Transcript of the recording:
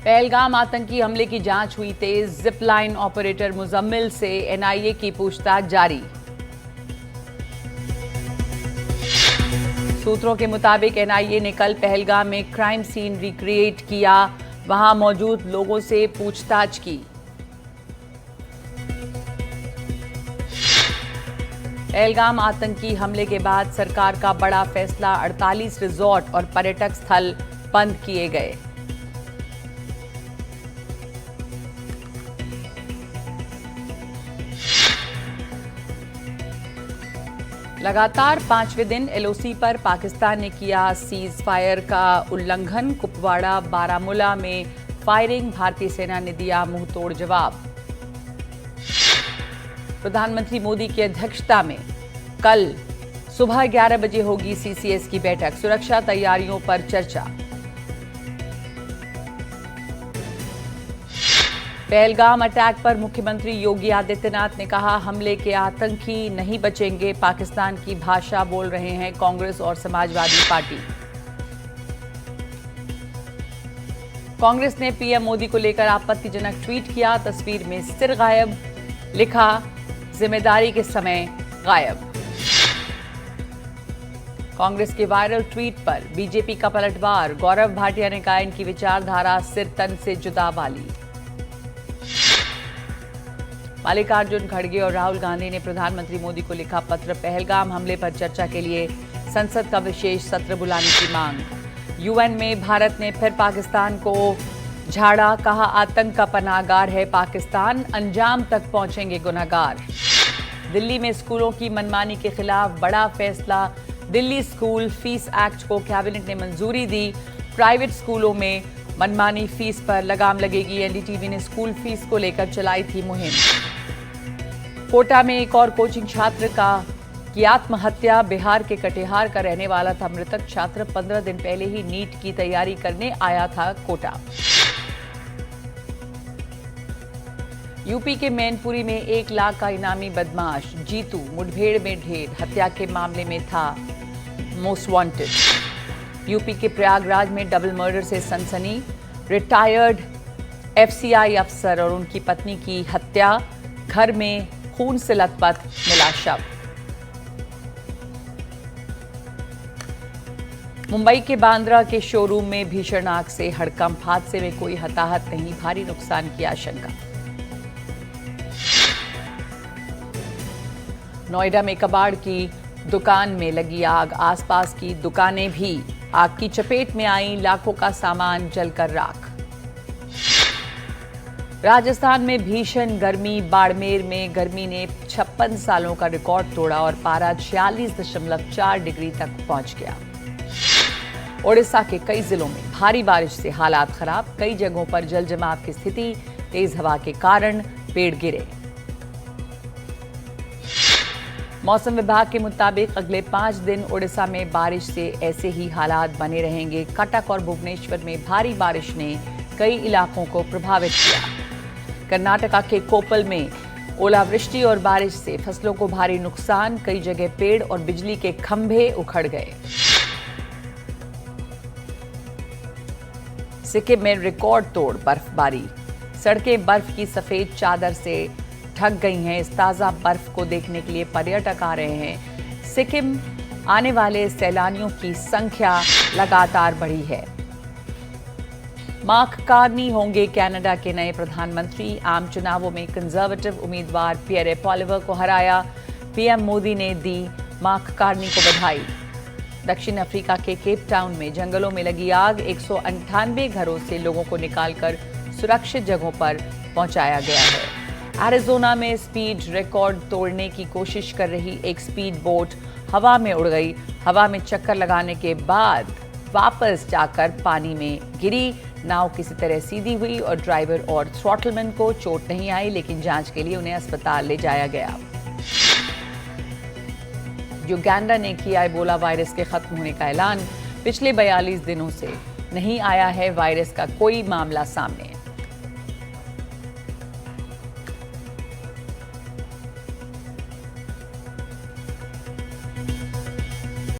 पहलगाम आतंकी हमले की जांच हुई तेज। जिप लाइन ऑपरेटर मुजम्मिल से एनआईए की पूछताछ जारी। सूत्रों के मुताबिक एनआईए ने कल पहलगाम में क्राइम सीन रिक्रिएट किया, वहां मौजूद लोगों से पूछताछ की। पहलगाम आतंकी हमले के बाद सरकार का बड़ा फैसला, 48 रिजॉर्ट और पर्यटक स्थल बंद किए गए। लगातार 5वें दिन एलओसी पर पाकिस्तान ने किया सीज फायर का उल्लंघन। कुपवाड़ा बारामूला में फायरिंग, भारतीय सेना ने दिया मुंहतोड़ जवाब। प्रधानमंत्री मोदी की अध्यक्षता में कल सुबह 11 बजे होगी सीसीएस की बैठक, सुरक्षा तैयारियों पर चर्चा। पहलगाम अटैक पर मुख्यमंत्री योगी आदित्यनाथ ने कहा, हमले के आतंकी नहीं बचेंगे। पाकिस्तान की भाषा बोल रहे हैं कांग्रेस और समाजवादी पार्टी। कांग्रेस ने पीएम मोदी को लेकर आपत्तिजनक ट्वीट किया, तस्वीर में सिर गायब, लिखा जिम्मेदारी के समय गायब। कांग्रेस के वायरल ट्वीट पर बीजेपी का पलटवार, गौरव भाटिया ने कहा इनकी विचारधारा सिर तन से जुदा वाली। मल्लिकार्जुन खड़गे और राहुल गांधी ने प्रधानमंत्री मोदी को लिखा पत्र, पहलगाम हमले पर चर्चा के लिए संसद का विशेष सत्र बुलाने की मांग। यूएन में भारत ने फिर पाकिस्तान को झाड़ा, कहा आतंक का पनाहगार है पाकिस्तान, अंजाम तक पहुंचेंगे गुनहगार। दिल्ली में स्कूलों की मनमानी के खिलाफ बड़ा फैसला, दिल्ली स्कूल फीस एक्ट को कैबिनेट ने मंजूरी दी। प्राइवेट स्कूलों में मनमानी फीस पर लगाम लगेगी। एनडीटीवी ने स्कूल फीस को लेकर चलाई थी मुहिम। कोटा में एक और कोचिंग छात्र की आत्महत्या, बिहार के कटिहार का रहने वाला था मृतक छात्र, 15 दिन पहले ही नीट की तैयारी करने आया था कोटा। यूपी के मैनपुरी में 1 लाख का इनामी बदमाश जीतू मुठभेड़ में ढेर, हत्या के मामले में था मोस्ट वांटेड। यूपी के प्रयागराज में डबल मर्डर से सनसनी, रिटायर्ड एफसीआई अफसर और उनकी पत्नी की हत्या, घर में खून से लथपथ मिला शव। मुंबई के बांद्रा के शोरूम में भीषण आग से हड़कंप, हादसे में कोई हताहत नहीं, भारी नुकसान की आशंका। नोएडा में कबाड़ की दुकान में लगी आग, आसपास की दुकानें भी आग की चपेट में आईं, लाखों का सामान जलकर राख। राजस्थान में भीषण गर्मी, बाड़मेर में गर्मी ने 56 सालों का रिकॉर्ड तोड़ा और पारा 46.4 डिग्री तक पहुंच गया। ओडिशा के कई जिलों में भारी बारिश से हालात खराब, कई जगहों पर जल जमाव की स्थिति, तेज हवा के कारण पेड़ गिरे। मौसम विभाग के मुताबिक अगले 5 दिन ओडिशा में बारिश से ऐसे ही हालात बने रहेंगे। कटक और भुवनेश्वर में भारी बारिश ने कई इलाकों को प्रभावित किया। कर्नाटका के कोप्पल में ओलावृष्टि और बारिश से फसलों को भारी नुकसान, कई जगह पेड़ और बिजली के खंभे उखड़ गए। सिक्किम में रिकॉर्ड तोड़ बर्फबारी, सड़कें बर्फ की सफेद चादर से ढक गई हैं। इस ताजा बर्फ को देखने के लिए पर्यटक आ रहे हैं। सिक्किम आने वाले सैलानियों की संख्या लगातार बढ़ी है। मार्क कार्नी होंगे कनाडा के नए प्रधानमंत्री। आम चुनावों में कंजर्वेटिव उम्मीदवार पियरे पॉलिवर को हराया। पीएम मोदी ने दी मार्क कार्नी को बधाई। दक्षिण अफ्रीका के केप टाउन में जंगलों में लगी आग, 198 घरों से लोगों को निकालकर सुरक्षित जगहों पर पहुंचाया गया है। एरिजोना में स्पीड रिकॉर्ड तोड़ने की कोशिश कर रही एक स्पीड बोट हवा में उड़ गई। हवा में चक्कर लगाने के बाद वापस जाकर पानी में गिरी। नाव किसी तरह सीधी हुई और ड्राइवर और थ्रॉटलमैन को चोट नहीं आई, लेकिन जांच के लिए उन्हें अस्पताल ले जाया गया। युगांडा ने किया इबोला वायरस के खत्म होने का ऐलान। पिछले 42 दिनों से नहीं आया है वायरस का कोई मामला सामने।